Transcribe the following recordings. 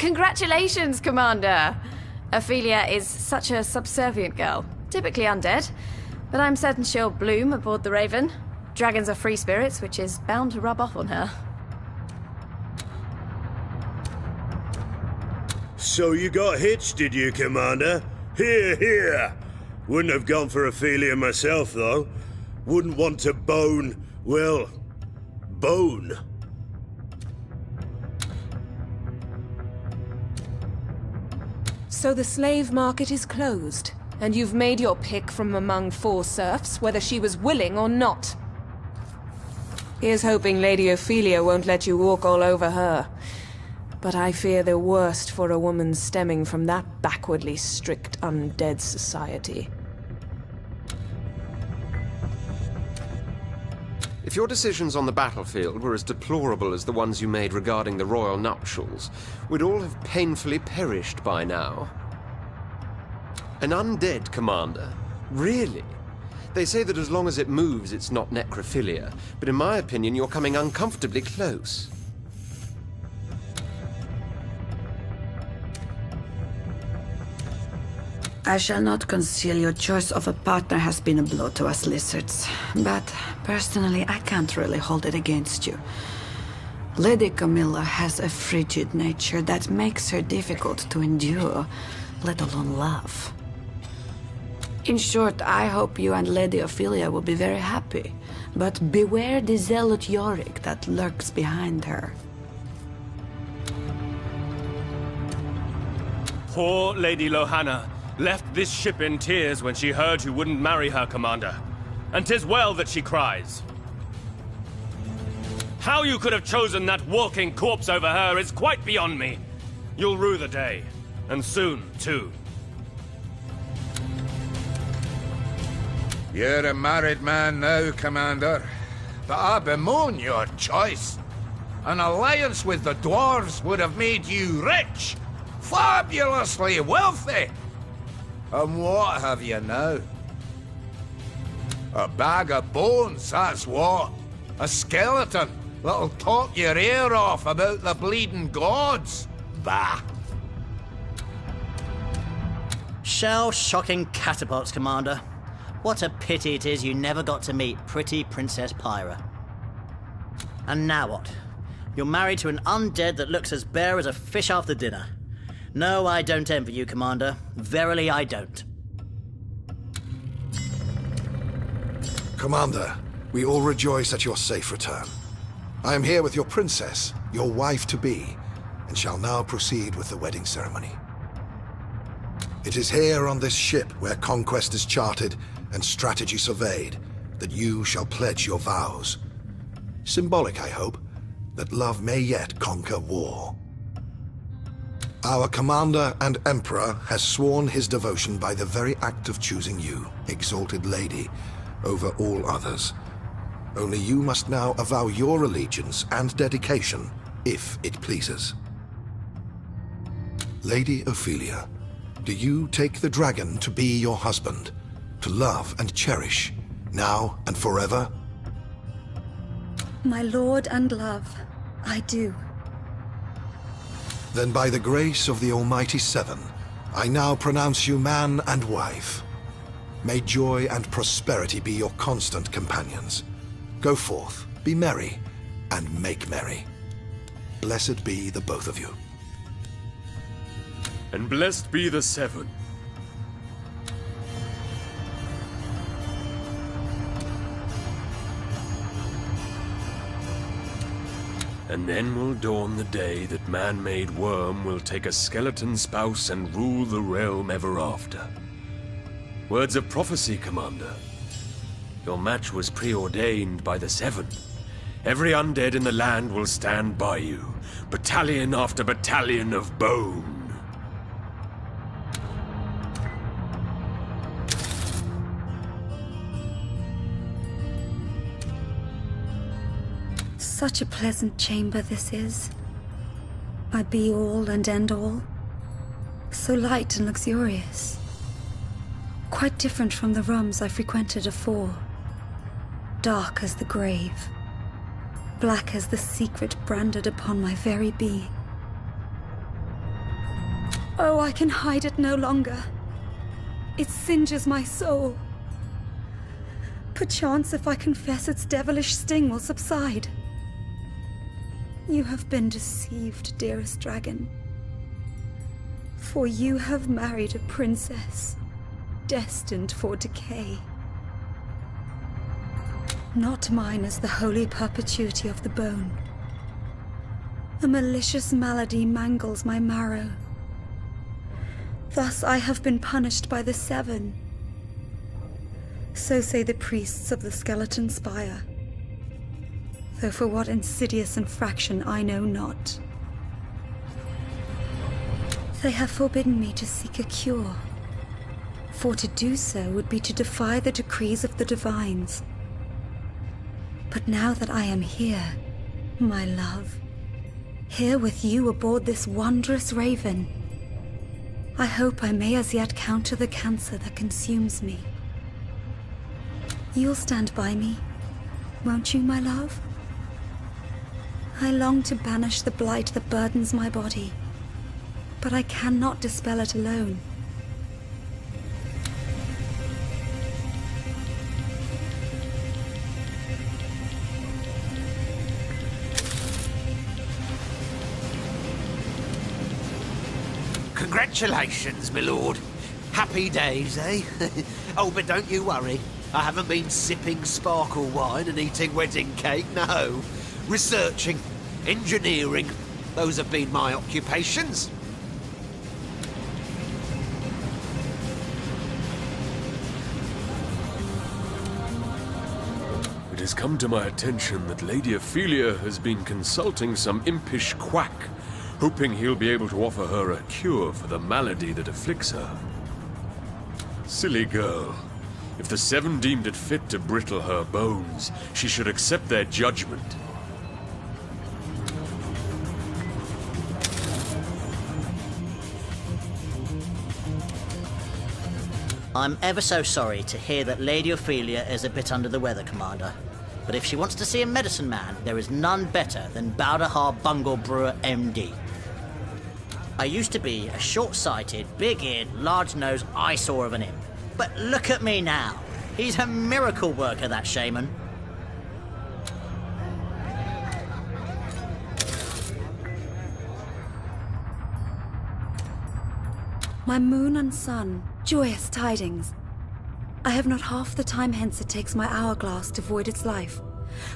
Congratulations, Commander! Ophelia is such a subservient girl, typically undead, but I'm certain she'll bloom aboard the Raven. Dragons are free spirits, which is bound to rub off on her. So you got hitched, did you, Commander? Here, here! Wouldn't have gone for Ophelia myself, though. Wouldn't want to bone, well, bone. So the slave market is closed, and you've made your pick from among 4 serfs, whether she was willing or not. Here's hoping Lady Ophelia won't let you walk all over her. But I fear the worst for a woman stemming from that backwardly strict undead society. If your decisions on the battlefield were as deplorable as the ones you made regarding the royal nuptials, we'd all have painfully perished by now. An undead commander? Really? They say that as long as it moves, it's not necrophilia, but in my opinion, you're coming uncomfortably close. I shall not conceal your choice of a partner has been a blow to us lizards, but personally I can't really hold it against you. Lady Camilla has a frigid nature that makes her difficult to endure, let alone love. In short, I hope you and Lady Ophelia will be very happy, but beware the zealot Yorick that lurks behind her. Poor Lady Lohanna left this ship in tears when she heard you wouldn't marry her, Commander. And 'tis well that she cries. How you could have chosen that walking corpse over her is quite beyond me. You'll rue the day. And soon, too. You're a married man now, Commander. But I bemoan your choice. An alliance with the dwarves would have made you rich, fabulously wealthy. And what have you now? A bag of bones, that's what. A skeleton that'll talk your ear off about the bleeding gods. Bah! Shell-shocking catapults, Commander. What a pity it is you never got to meet pretty Princess Pyra. And now what? You're married to an undead that looks as bare as a fish after dinner. No, I don't envy you, Commander. Verily, I don't. Commander, we all rejoice at your safe return. I am here with your princess, your wife-to-be, and shall now proceed with the wedding ceremony. It is here on this ship where conquest is charted and strategy surveyed that you shall pledge your vows. Symbolic, I hope, that love may yet conquer war. Our commander and emperor has sworn his devotion by the very act of choosing you, exalted lady, over all others. Only you must now avow your allegiance and dedication, if it pleases. Lady Ophelia, do you take the dragon to be your husband, to love and cherish, now and forever? My lord and love, I do. Then by the grace of the Almighty Seven, I now pronounce you man and wife. May joy and prosperity be your constant companions. Go forth, be merry, and make merry. Blessed be the both of you. And blessed be the Seven. And then will dawn the day that man-made worm will take a skeleton spouse and rule the realm ever after. Words of prophecy, Commander. Your match was preordained by the Seven. Every undead in the land will stand by you, battalion after battalion of bone. Such a pleasant chamber this is. My be-all and end-all. So light and luxurious. Quite different from the rooms I frequented afore. Dark as the grave. Black as the secret branded upon my very being. Oh, I can hide it no longer. It singes my soul. Perchance if I confess its devilish sting will subside. You have been deceived, dearest dragon. For you have married a princess, destined for decay. Not mine is the holy perpetuity of the bone. A malicious malady mangles my marrow. Thus I have been punished by the Seven. So say the priests of the Skeleton Spire. Though for what insidious infraction I know not. They have forbidden me to seek a cure. For to do so would be to defy the decrees of the divines. But now that I am here, my love, here with you aboard this wondrous raven, I hope I may as yet counter the cancer that consumes me. You'll stand by me, won't you, my love? I long to banish the blight that burdens my body, but I cannot dispel it alone. Congratulations, my lord. Happy days, eh? Oh, but don't you worry. I haven't been sipping sparkle wine and eating wedding cake, no. Researching, engineering, those have been my occupations. It has come to my attention that Lady Ophelia has been consulting some impish quack, hoping he'll be able to offer her a cure for the malady that afflicts her. Silly girl. If the Seven deemed it fit to brittle her bones, she should accept their judgment. I'm ever so sorry to hear that Lady Ophelia is a bit under the weather, Commander. But if she wants to see a medicine man, there is none better than Bowderhar Bungle Brewer, MD. I used to be a short-sighted, big-eared, large-nosed eyesore of an imp. But look at me now. He's a miracle worker, that shaman. My moon and sun, joyous tidings. I have not half the time hence it takes my hourglass to void its life.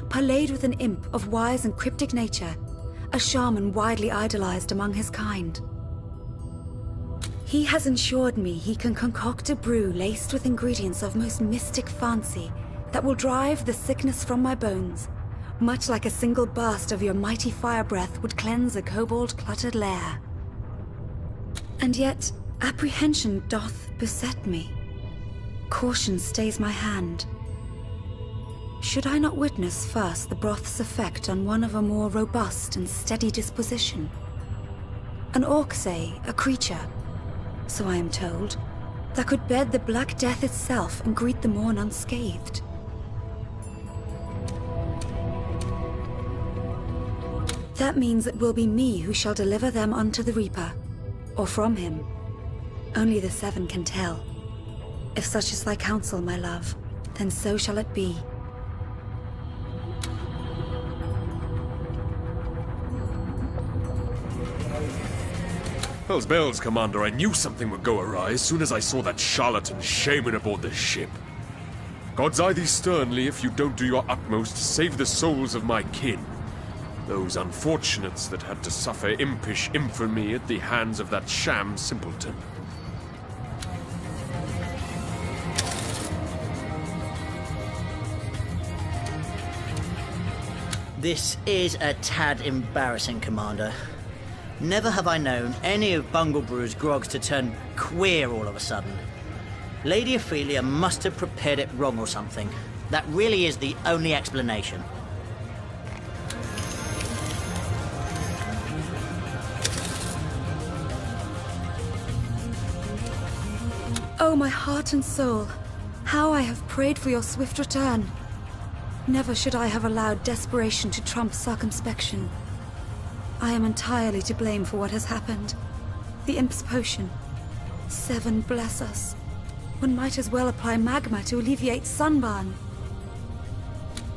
Parlayed with an imp of wise and cryptic nature, a shaman widely idolized among his kind. He has ensured me he can concoct a brew laced with ingredients of most mystic fancy that will drive the sickness from my bones, much like a single burst of your mighty fire breath would cleanse a kobold-cluttered lair. And yet, apprehension doth beset me. Caution stays my hand. Should I not witness first the broth's effect on one of a more robust and steady disposition? An orc, say, a creature, so I am told, that could bed the Black Death itself and greet the morn unscathed. That means it will be me who shall deliver them unto the Reaper, or from him. Only the Seven can tell. If such is thy counsel, my love, then so shall it be. Hell's bells, Commander. I knew something would go awry as soon as I saw that charlatan shaman aboard the ship. God's eye thee sternly if you don't do your utmost to save the souls of my kin. Those unfortunates that had to suffer impish infamy at the hands of that sham simpleton. This is a tad embarrassing, Commander. Never have I known any of Bungle Brew's grogs to turn queer all of a sudden. Lady Ophelia must have prepared it wrong or something. That really is the only explanation. Oh, my heart and soul, how I have prayed for your swift return. Never should I have allowed desperation to trump circumspection. I am entirely to blame for what has happened. The Imp's potion. 7 bless us. One might as well apply magma to alleviate sunburn.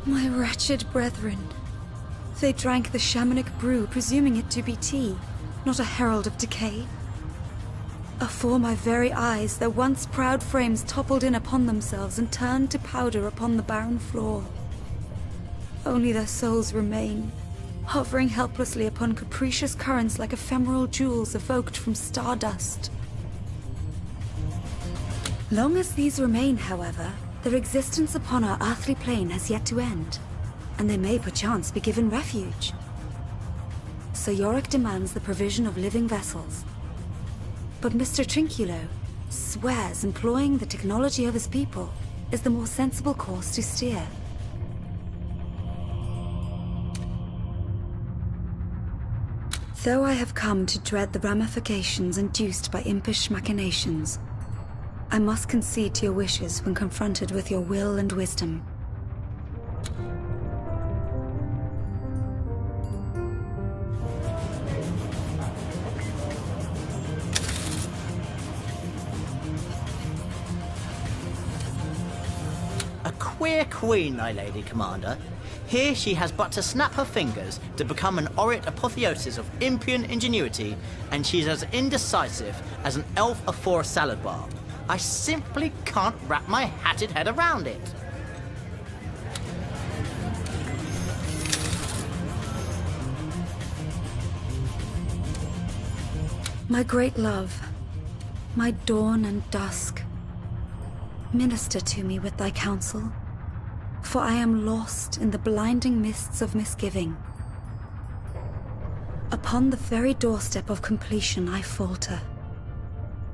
My wretched brethren. They drank the shamanic brew, presuming it to be tea, not a herald of decay. Afore my very eyes, their once proud frames toppled in upon themselves and turned to powder upon the barren floor. Only their souls remain, hovering helplessly upon capricious currents like ephemeral jewels evoked from stardust. Long as these remain, however, their existence upon our earthly plane has yet to end, and they may perchance be given refuge. So Yorick demands the provision of living vessels. But Mr. Trinculo swears employing the technology of his people is the more sensible course to steer. Though I have come to dread the ramifications induced by impish machinations, I must concede to your wishes when confronted with your will and wisdom. A queer queen, my lady commander. Here she has but to snap her fingers to become an aureate apotheosis of impian ingenuity, and she's as indecisive as an elf afore a salad bar. I simply can't wrap my hatted head around it. My great love, my dawn and dusk, minister to me with thy counsel, for I am lost in the blinding mists of misgiving. Upon the very doorstep of completion I falter,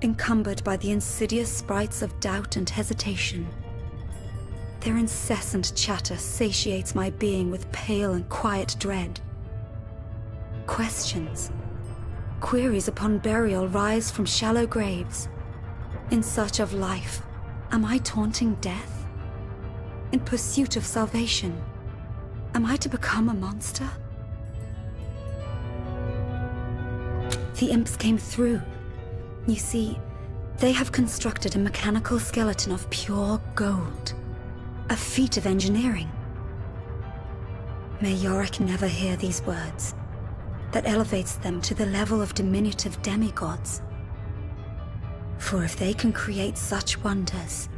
encumbered by the insidious sprites of doubt and hesitation. Their incessant chatter satiates my being with pale and quiet dread. Questions, queries upon burial rise from shallow graves. In search of life, am I taunting death? In pursuit of salvation, am I to become a monster? The imps came through. You see, they have constructed a mechanical skeleton of pure gold. A feat of engineering. May Yorick never hear these words. That elevates them to the level of diminutive demigods. For if they can create such wonders,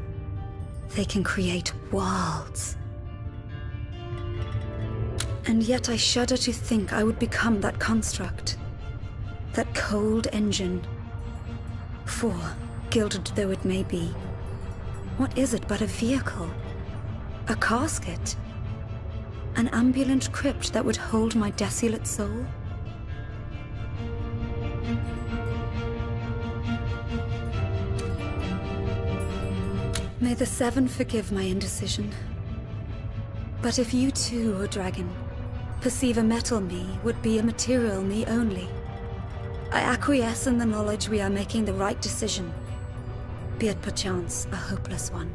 they can create worlds. And yet I shudder to think I would become that construct. That cold engine. For, gilded though it may be, what is it but a vehicle? A casket? An ambulant crypt that would hold my desolate soul? May the Seven forgive my indecision. But if you too, O dragon, perceive a metal me would be a material me only, I acquiesce in the knowledge we are making the right decision, be it perchance a hopeless one.